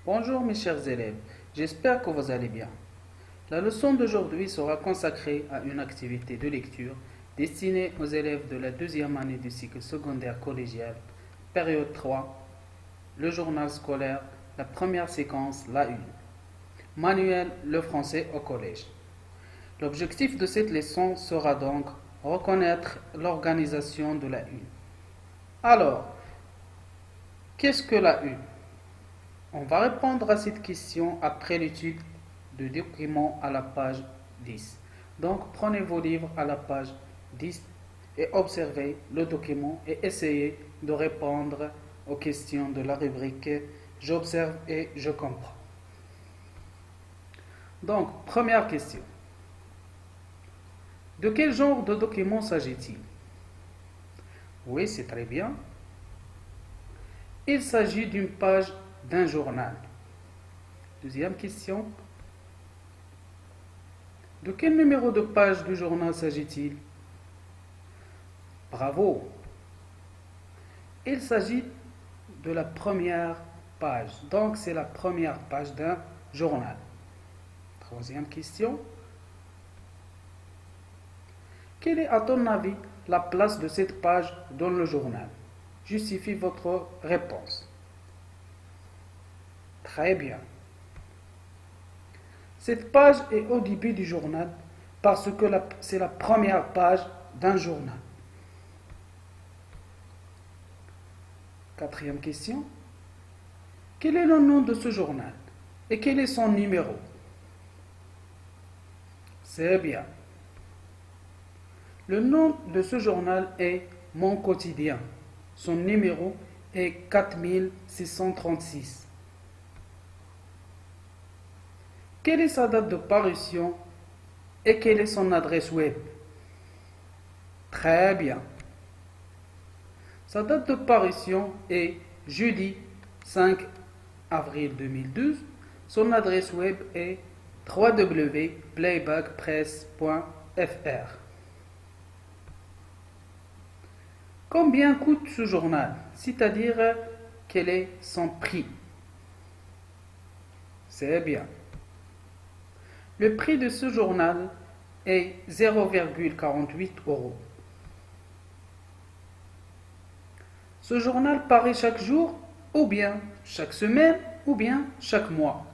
Bonjour mes chers élèves, j'espère que vous allez bien. La leçon d'aujourd'hui sera consacrée à une activité de lecture destinée aux élèves de la deuxième année du cycle secondaire collégial, période 3, le journal scolaire, la première séquence, la 1. Manuel, le français au collège. L'objectif de cette leçon sera donc reconnaître l'organisation de la 1. Alors, qu'est-ce que la 1? On va répondre à cette question après l'étude du document à la page 10. Donc, prenez vos livres à la page 10 et observez le document et essayez de répondre aux questions de la rubrique J'observe et je comprends. Donc, première question. De quel genre de document s'agit-il? Oui, c'est très bien. Il s'agit d'une page d'un journal. Deuxième question. De quel numéro de page du journal s'agit-il? Bravo. Il s'agit de la première page. Donc, c'est la première page d'un journal. Troisième question. Quelle est, à ton avis, la place de cette page dans le journal? Justifie votre réponse. Très bien. Cette page est au début du journal parce que c'est la première page d'un journal. Quatrième question. Quel est le nom de ce journal et quel est son numéro? C'est bien. Le nom de ce journal est Mon quotidien. Son numéro est 4636. Quelle est sa date de parution et quelle est son adresse web? Très bien. Sa date de parution est jeudi 5 avril 2012. Son adresse web est www.playbackpress.fr. Combien coûte ce journal? C'est-à-dire, quel est son prix? C'est bien. Le prix de ce journal est 0,48 euros. Ce journal paraît chaque jour, ou bien chaque semaine, ou bien chaque mois.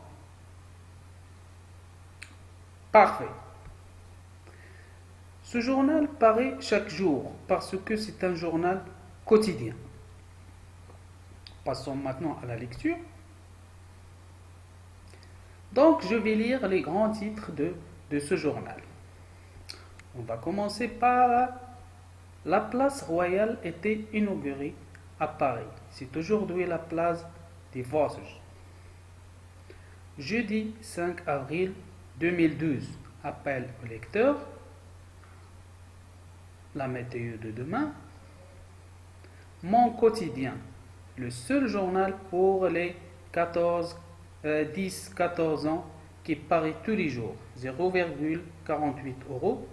Parfait. Ce journal paraît chaque jour parce que c'est un journal quotidien. Passons maintenant à la lecture. Donc, je vais lire les grands titres de ce journal. On va commencer par La place royale était inaugurée à Paris. C'est aujourd'hui la place des Vosges. Jeudi 5 avril 2012. Appel au lecteur. La météo de demain. Mon quotidien. Le seul journal pour les 10-14 ans qui paraît tous les jours. 0,48 euros.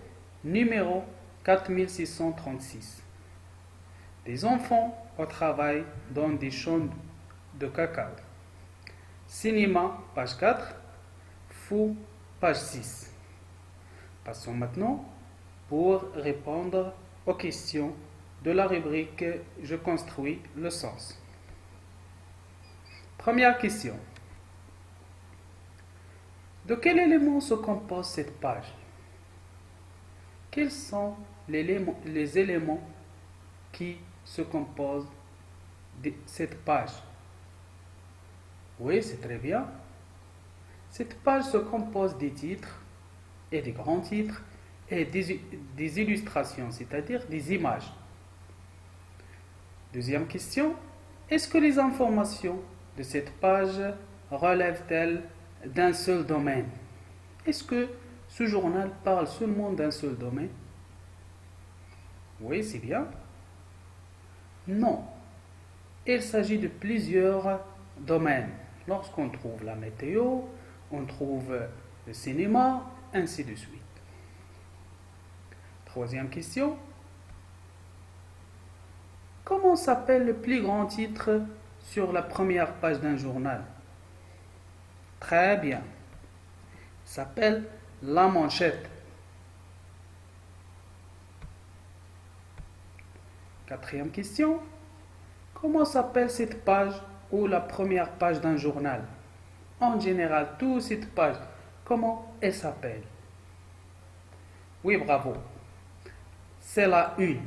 Numéro 4636. Des enfants au travail dans des champs de cacao. Cinéma, page 4. Fou, page 6. Passons maintenant pour répondre aux questions de la rubrique Je construis le sens. Première question. De quels éléments se compose cette page? Quels sont les éléments qui se composent de cette page? Oui, c'est très bien. Cette page se compose des titres et des grands titres et des illustrations, c'est-à-dire des images. Deuxième question. Est-ce que les informations de cette page relèvent-elles d'un seul domaine? Est-ce que ce journal parle seulement d'un seul domaine? Oui, c'est bien. Non. Il s'agit de plusieurs domaines. Lorsqu'on trouve la météo, on trouve le cinéma, ainsi de suite. Troisième question. Comment s'appelle le plus grand titre sur la première page d'un journal? Très bien. Il s'appelle la manchette. Quatrième question. Comment s'appelle cette page ou la première page d'un journal? En général, toute cette page, comment elle s'appelle? Oui, bravo. C'est la une.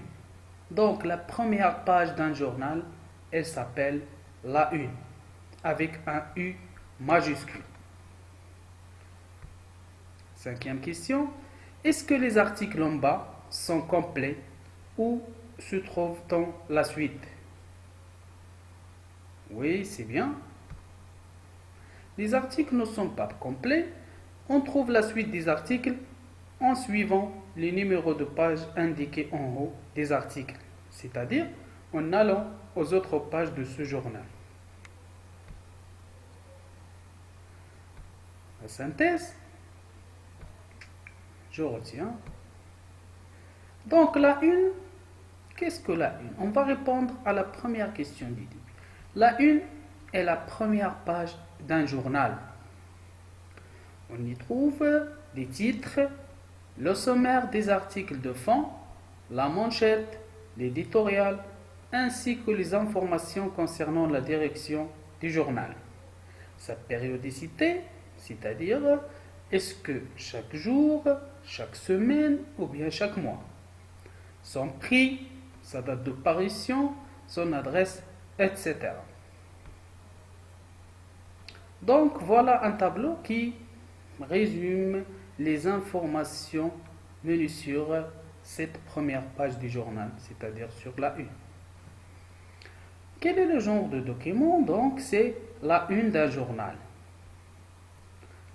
Donc, la première page d'un journal, elle s'appelle la une, avec un U majuscule. Cinquième question. Est-ce que les articles en bas sont complets ou se trouve-t-on la suite? Oui, c'est bien. Les articles ne sont pas complets. On trouve la suite des articles en suivant les numéros de page indiqués en haut des articles, c'est-à-dire en allant aux autres pages de ce journal. La synthèse, je retiens. Donc la une, qu'est-ce que la une? On va répondre à la première question du début. La une est la première page d'un journal. On y trouve les titres, le sommaire des articles de fond, la manchette, l'éditorial, ainsi que les informations concernant la direction du journal. Sa périodicité, c'est-à-dire est-ce que chaque jour, chaque semaine ou bien chaque mois. Son prix, sa date de parution, son adresse, etc. Donc voilà un tableau qui résume les informations venues sur cette première page du journal, c'est-à-dire sur la une. Quel est le genre de document? Donc c'est la une d'un journal.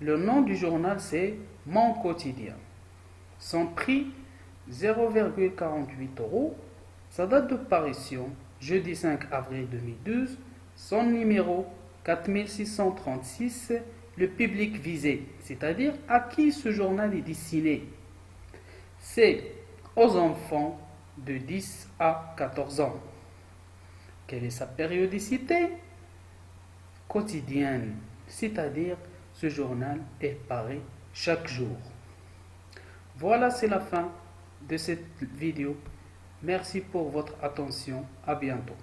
Le nom du journal c'est Mon Quotidien. Son prix 0,48 €. Sa date de parution jeudi 5 avril 2012. Son numéro 4636. Le public visé, c'est-à-dire à qui ce journal est destiné. C'est aux enfants de 10 à 14 ans. Quelle est sa périodicité? Quotidienne, c'est-à-dire ce journal est paru chaque jour. Voilà, c'est la fin de cette vidéo. Merci pour votre attention. À bientôt.